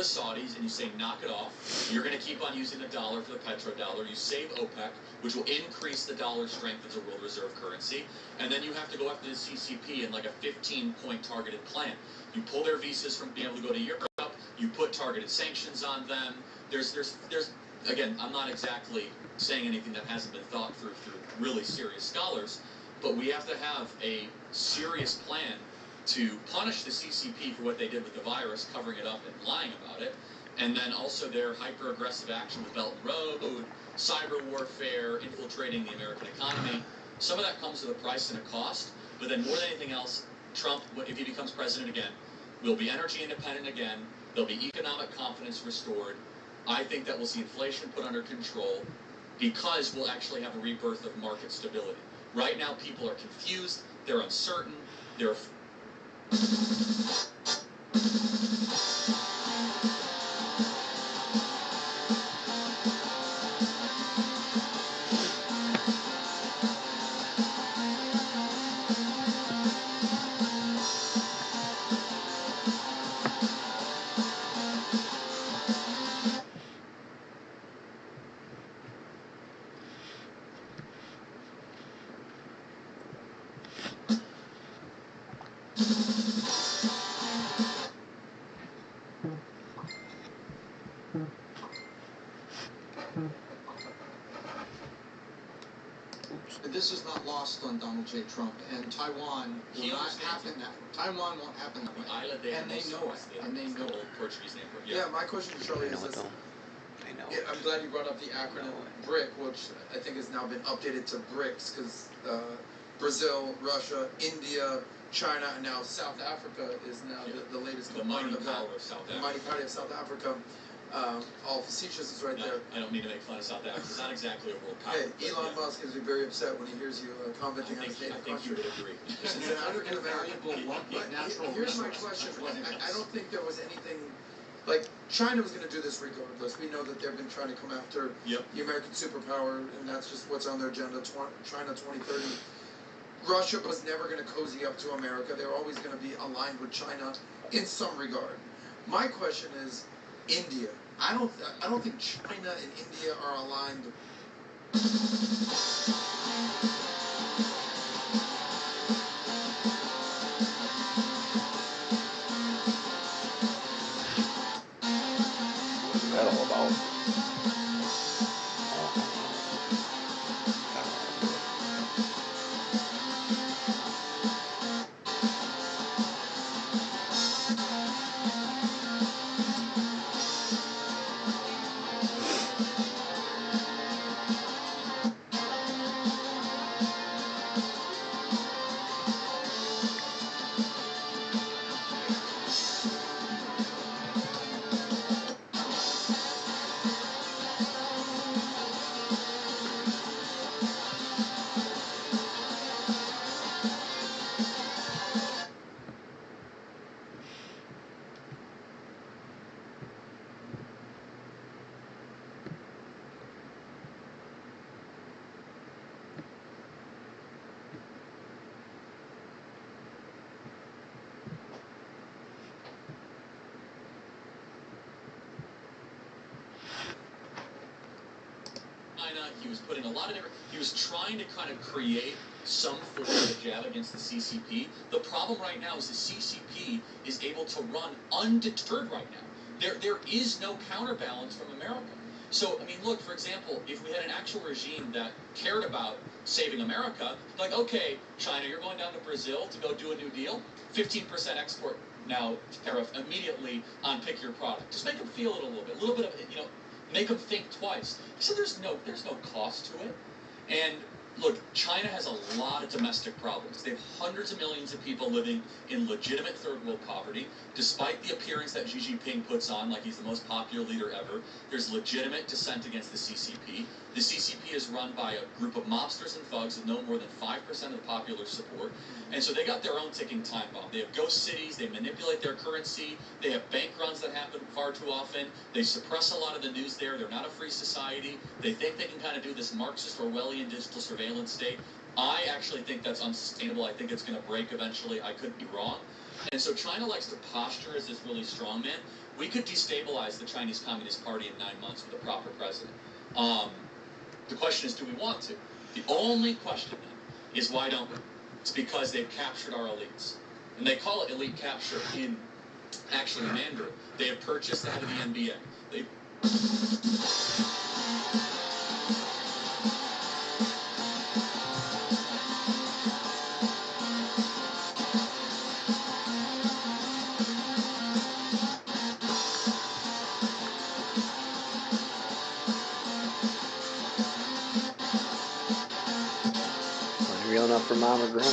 the Saudis and you say knock it off. You're going to keep on using the dollar for the petrodollar. You save OPEC, which will increase the dollar's strength as a world reserve currency. And then you have to go after the CCP in like a 15-point targeted plan. You pull their visas from being able to go to Europe. You put targeted sanctions on them. There's again, I'm not exactly saying anything that hasn't been thought through really serious scholars, but we have to have a serious plan to punish the CCP for what they did with the virus, covering it up and lying about it, and then also their hyper-aggressive action with Belt and Road, cyber warfare, infiltrating the American economy. Some of that comes with a price and a cost, but then more than anything else, Trump, if he becomes president again, will be energy independent again. There'll be economic confidence restored. I think that we'll see inflation put under control because we'll actually have a rebirth of market stability. Right now, people are confused. They're uncertain. They're This is not lost on Donald J. Trump, and Taiwan will not happen that way. Taiwan won't happen that way. And they know it. And they know it. Portuguese name for it. Yeah, my question to Charlie is this. I know. I'm glad you brought up the acronym BRIC, which I think has now been updated to BRICS, because Brazil, Russia, India, China, and now South Africa is now the latest component of that. The mighty power of South Africa. All facetious is right there. I don't mean to make fun of South Africa. It's not exactly a world power. Hey, Elon Musk is very upset when he hears you commenting on a state of country. I think you would agree. It's an African American. Here's my question. I don't think there was anything. Like, China was going to do this regardless. We know that they've been trying to come after the American superpower, and that's just what's on their agenda, China 2030. Russia was never going to cozy up to America. They were always going to be aligned with China in some regard. My question is, India. I don't think China and India are aligned. What's that all about? He was putting a lot of different. He was trying to kind of create some form of a jab against the CCP. The problem right now is the CCP is able to run undeterred right now. There is no counterbalance from America. So, I mean, look, for example, if we had an actual regime that cared about saving America, like, okay, China, you're going down to Brazil to go do a new deal, 15% export now tariff immediately on pick your product. Just make them feel it a little bit of, make them think twice. So there's no cost to it. And look, China has a lot of domestic problems. They have hundreds of millions of people living in legitimate third world poverty. Despite the appearance that Xi Jinping puts on like he's the most popular leader ever, there's legitimate dissent against the CCP. The CCP is run by a group of mobsters and thugs with no more than 5% of the popular support. And so they got their own ticking time bomb. They have ghost cities, they manipulate their currency, they have bank runs that happen far too often, they suppress a lot of the news there, they're not a free society, they think they can kind of do this Marxist Orwellian digital surveillance state. I actually think that's unsustainable. I think it's going to break eventually. I could be wrong. And so China likes to posture as this really strong man. we could destabilize the Chinese Communist Party in 9 months with a proper president. The question is, do we want to? The only question then is, why don't we? It's because they've captured our elites. And they call it elite capture in Mandarin. They have purchased the head of the NBA. Real enough for mom or grandma.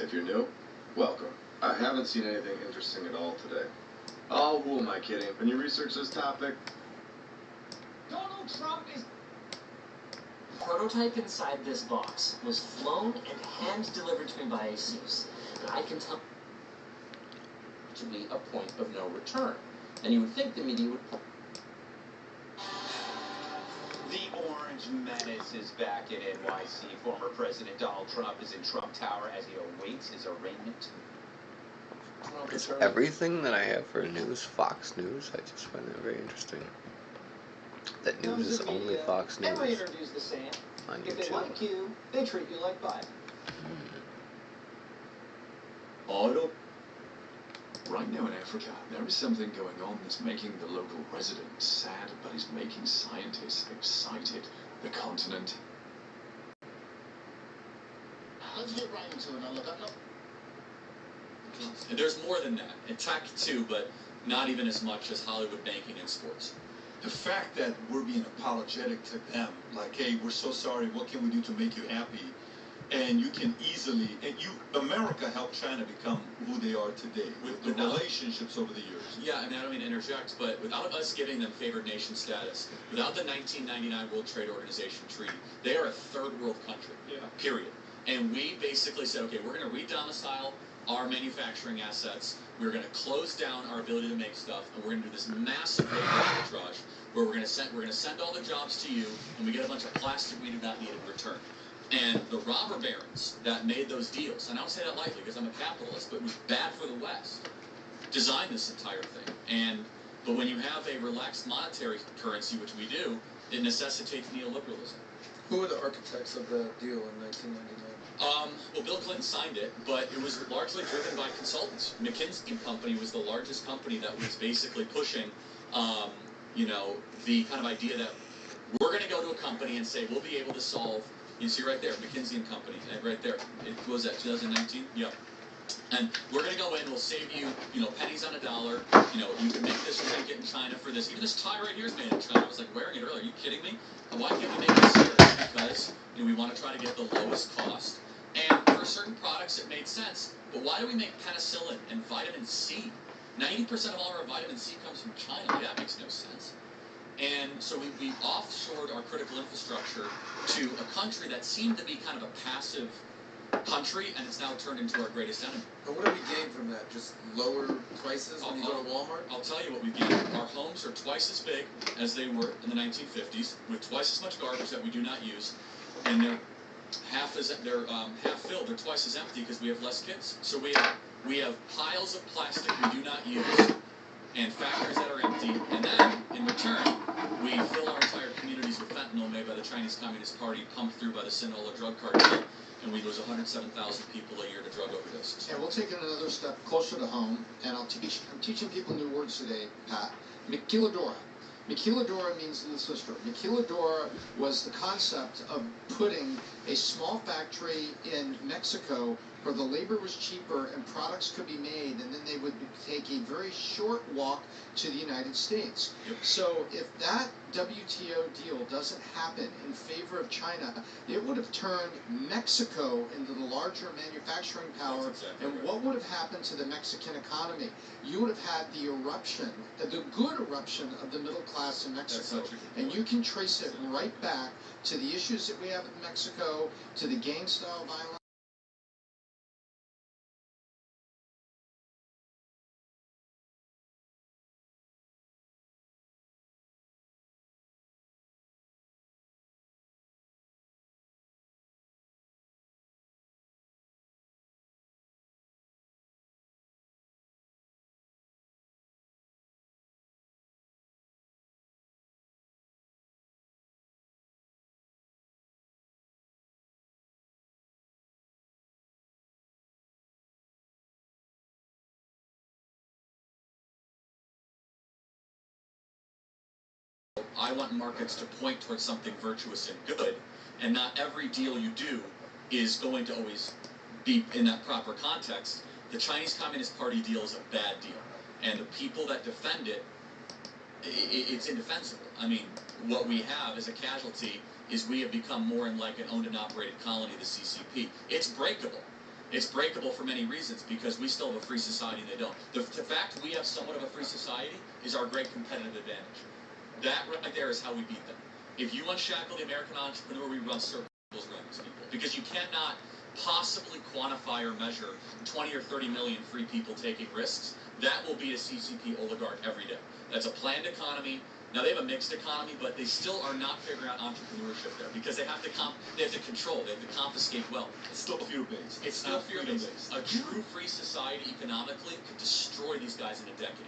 If you're new, welcome. I haven't seen anything interesting at all today. Oh, who am I kidding? When you research this topic, Donald Trump is... Prototype inside this box was flown and hand-delivered to me by ASUS. And I can tell to be a point of no return. And you would think the media would... The Orange Menace is back in NYC. Former President Donald Trump is in Trump Tower as he awaits his arraignment. It's everything that I have for news, Fox News. I just find that very interesting. That news is only Fox News every interview's the same. on If they YouTube. like you, they treat you like Biden. Auto. Right now in Africa, there is something going on that's making the local residents sad, but is making scientists excited. The continent. Let's get right into it. Now, look, I know. And there's more than that. In tech too, but not even as much as Hollywood, banking, and sports. The fact that we're being apologetic to them, like, hey, we're so sorry, what can we do to make you happy? And you can easily, America helped China become who they are today with the relationships over the years. Yeah, and I don't mean to interject, but without us giving them favored nation status, without the 1999 World Trade Organization Treaty, they are a third world country, period. And we basically said, okay, we're going to re-domicile our manufacturing assets, we're going to close down our ability to make stuff, and we're going to do this massive labor arbitrage where we're going to send all the jobs to you, and we get a bunch of plastic we do not need in return. And the robber barons that made those deals, and I don't say that lightly because I'm a capitalist, but it was bad for the West, designed this entire thing. But when you have a relaxed monetary currency, which we do, it necessitates neoliberalism. Who were the architects of the deal in 1999? Well, Bill Clinton signed it, but it was largely driven by consultants. McKinsey & Company was the largest company that was basically pushing, the kind of idea that we're going to go to a company and say we'll be able to solve. You see right there, McKinsey & Company, right there. What was that, 2019? Yep. And we're going to go in, we'll save you, pennies on a dollar. You can make this trinket in China for this. Even this tie right here is made in China. I was like wearing it earlier. Are you kidding me? Why can't we make this here? Because we want to try to get the lowest cost. And for certain products, it made sense. But why do we make penicillin and vitamin C? 90% of all our vitamin C comes from China. That makes no sense. And so we offshored our critical infrastructure to a country that seemed to be kind of a passive country, and it's now turned into our greatest enemy. And what do we gain from that? Just lower prices when you go to Walmart? I'll tell you what we've gained. Our homes are twice as big as they were in the 1950s, with twice as much garbage that we do not use, and they're half filled. They're twice as empty because we have less kids. So we have piles of plastic we do not use, and factories that are empty, and then in return we fill our entire communities with fentanyl made by the Chinese Communist Party, pumped through by the Sinaloa drug cartel, and we lose 107,000 people a year to drug overdoses. And we'll take it another step closer to home, and I'm teaching people new words today, Pat. Maquiladora. Maquiladora means little sister. Maquiladora was the concept of putting a small factory in Mexico where the labor was cheaper and products could be made, and then they would take a very short walk to the United States. Yep. So if that WTO deal doesn't happen in favor of China, it would have turned Mexico into the larger manufacturing power. Exactly and right. what would have happened to the Mexican economy? You would have had the eruption, the good eruption of the middle class in Mexico. And you can trace it right back to the issues that we have in Mexico, to the gang-style violence. I want markets to point towards something virtuous and good, and not every deal you do is going to always be in that proper context. The Chinese Communist Party deal is a bad deal, and the people that defend it, it's indefensible. I mean, what we have as a casualty is we have become more in like an owned and operated colony of the CCP. It's breakable. It's breakable for many reasons because we still have a free society and they don't. The fact we have somewhat of a free society is our great competitive advantage. That right there is how we beat them. If you unshackle the American entrepreneur, we run circles around these people. Because you cannot possibly quantify or measure 20 or 30 million free people taking risks. That will beat a CCP oligarch every day. That's a planned economy. Now, they have a mixed economy, but they still are not figuring out entrepreneurship there because they have to control, they have to confiscate wealth. It's still fear-based. It's still fear-based. A true free society economically could destroy these guys in a decade.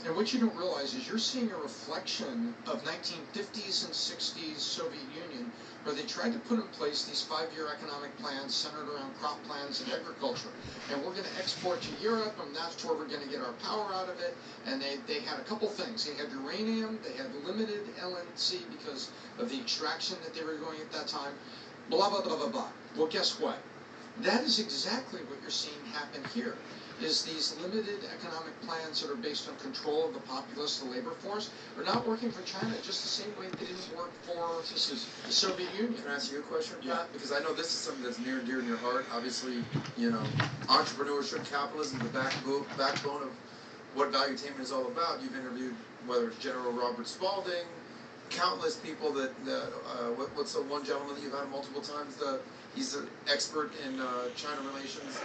And what you don't realize is you're seeing a reflection of 1950s and 60s Soviet Union, where they tried to put in place these 5-year economic plans centered around crop plans and agriculture. And we're going to export to Europe, and that's where we're going to get our power out of it. And they had a couple things. They had uranium, they had limited LNC because of the extraction that they were going at that time, blah, blah, blah, blah, blah. Well, guess what? That is exactly what you're seeing happen here. Is these limited economic plans that are based on control of the populace, the labor force, are not working for China just the same way they didn't work for the Soviet Union. Can I ask you a question, Pat? Because I know this is something that's near and dear in your heart. Obviously, you know, entrepreneurship, capitalism, the backbone of what Valuetainment is all about. You've interviewed, whether it's General Robert Spalding, countless people that, what's the one gentleman that you've had multiple times? He's an expert in China relations.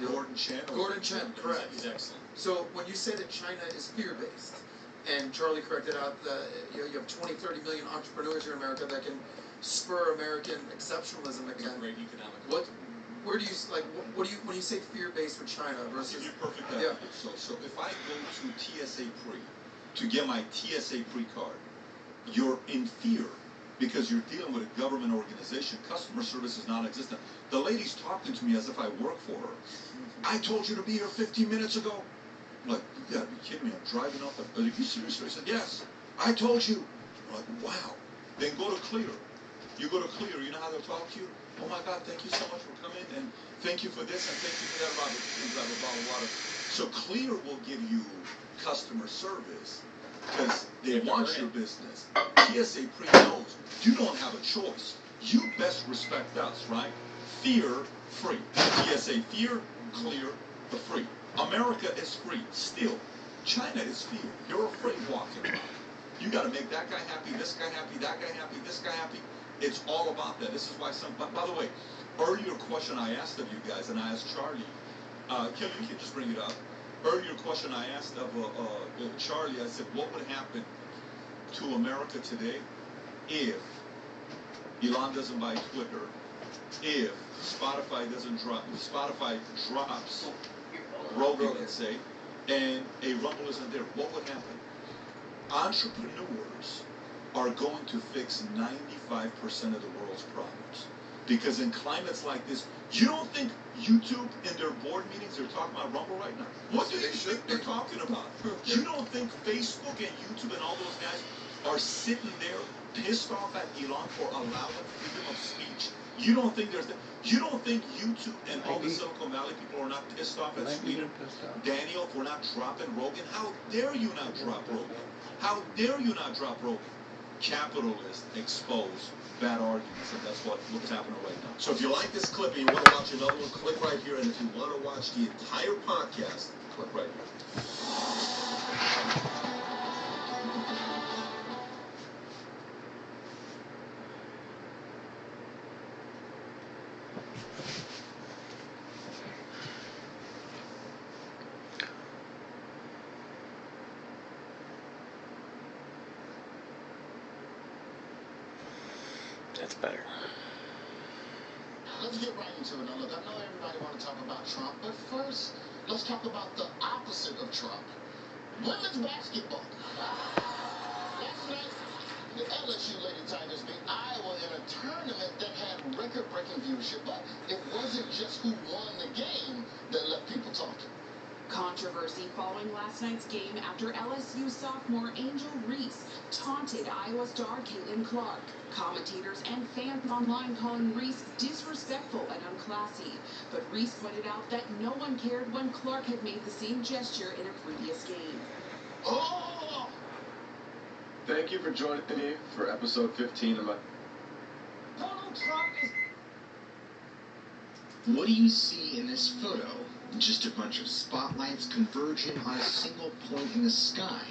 Gordon Chen. Gordon Chen, correct. He's excellent. So when you say that China is fear-based, and Charlie corrected out, you have 20, 30 million entrepreneurs here in America that can spur American exceptionalism again. Great economic. Where do you when you say fear-based for China versus? I'll give you a perfect example. So if I go to TSA pre to get my TSA pre card, you're in fear. Because you're dealing with a government organization, customer service is non-existent. The lady's talking to me as if I work for her. I told you to be here 15 minutes ago. I'm like, you gotta be kidding me. I'm driving off. Are you serious? I said, yes. I told you. I'm like, wow. Then go to Clear. You go to Clear. You know how they'll talk to you? Oh my God, thank you so much for coming, and thank you for this, and thank you for that. Grab a bottle of water. So Clear will give you customer service because they want your business. TSA pre knows you don't have a choice. You best respect us, right? Fear free. TSA fear, Clear, the free. America is free still. China is fear. You're afraid walking around. You got to make that guy happy, this guy happy, that guy happy, this guy happy. It's all about that. This is why by the way, earlier question I asked of you guys, and I asked Charlie, Kelly, you can just bring it up. Earlier question I asked of Charlie, I said, what would happen to America today if Elon doesn't buy Twitter if Spotify doesn't drop, if Spotify drops Rogan, let's say, and a Rumble isn't there, what would happen? Entrepreneurs are going to fix 95% of the world's problems. Because in climates like this, you don't think YouTube in their board meetings are talking about Rumble right now? What do you think they're talking about? You don't think Facebook and YouTube and all those guys are sitting there pissed off at Elon for allowing freedom of speech? You don't think YouTube and all the Silicon Valley people are not pissed off at Sweden? Daniel, for not dropping Rogan? How dare you not drop Rogan? How dare you not drop Rogan? Capitalists expose bad arguments, and that's what's happening right now. So if you like this clip and you want to watch another one, click right here. And if you want to watch the entire podcast, click right here. That's better. Let's get right into it. Now, look, I know everybody want to talk about Trump, but first, let's talk about the opposite of Trump. Women's basketball. Last night, the LSU Lady Tigers beat Iowa in a tournament that had record-breaking viewership, but it wasn't just who won the game that left people talking. Controversy following last night's game after LSU sophomore Angel Reese taunted Iowa star Caitlin Clark. Commentators and fans online calling Reese disrespectful and unclassy. But Reese pointed out that no one cared when Clark had made the same gesture in a previous game. Oh! Thank you for joining me for episode 15 of my... Donald Trump is... What do you see in this photo? Just a bunch of spotlights converging on a single point in the sky.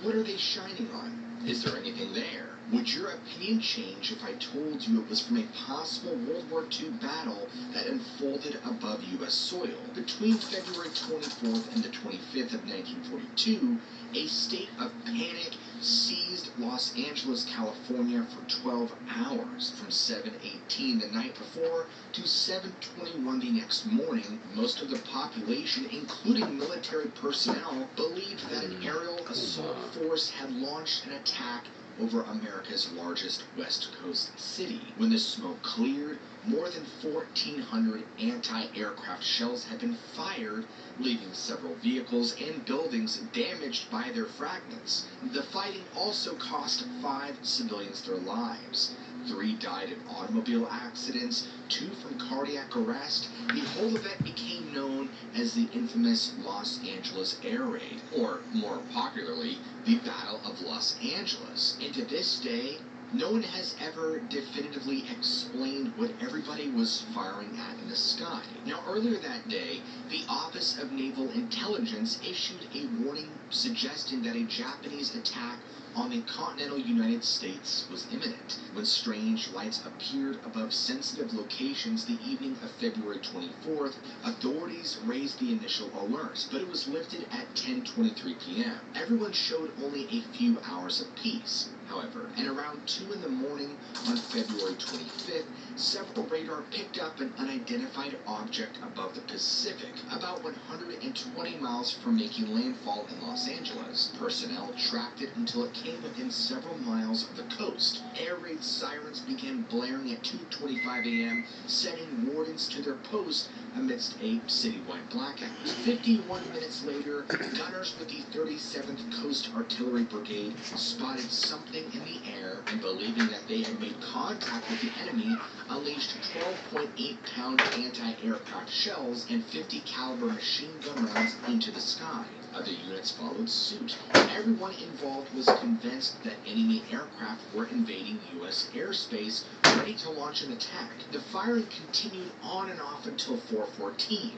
What are they shining on? Is there anything there? Would your opinion change if I told you it was from a possible World War II battle that unfolded above U.S. soil? Between February 24th and the 25th of 1942, a state of panic seized Los Angeles, California for 12 hours, from 7:18 the night before to 7:21 the next morning. Most of the population, including military personnel, believed that an aerial assault force had launched an attack over America's largest West Coast city. When the smoke cleared, more than 1,400 anti-aircraft shells had been fired, leaving several vehicles and buildings damaged by their fragments. The fighting also cost 5 civilians their lives. 3 died in automobile accidents, 2 from cardiac arrest. The whole event became known as the infamous Los Angeles Air Raid, or more popularly, the Battle of Los Angeles. And to this day, no one has ever definitively explained what everybody was firing at in the sky. Now, earlier that day, the Office of Naval Intelligence issued a warning suggesting that a Japanese attack on the continental United States was imminent, when strange lights appeared above sensitive locations the evening of February 24th. Authorities raised the initial alert, but it was lifted at 10:23 p.m. Everyone showed only a few hours of peace, however, and around 2 in the morning on February 25th, several radar picked up an unidentified object above the Pacific, about 120 miles from making landfall in Los Angeles. Personnel tracked it until it came within several miles of the coast. Air raid sirens began blaring at 2:25 a.m., setting wardens to their posts amidst a citywide blackout. 51 minutes later, gunners with the 37th Coast Artillery Brigade spotted something in the air, and believing that they had made contact with the enemy, unleashed 12.8-pound anti-aircraft shells and 50 caliber machine gun rounds into the sky. Other units followed suit. Everyone involved was convinced that enemy aircraft were invading U.S. airspace, ready to launch an attack. The firing continued on and off until 4:14.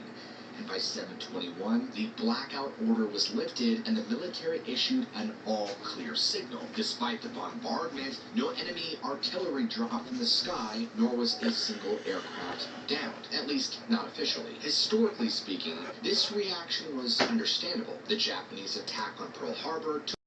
And by 7:21, the blackout order was lifted and the military issued an all-clear signal. Despite the bombardment, no enemy artillery dropped from the sky, nor was a single aircraft downed, at least not officially. Historically speaking, this reaction was understandable. The Japanese attack on Pearl Harbor took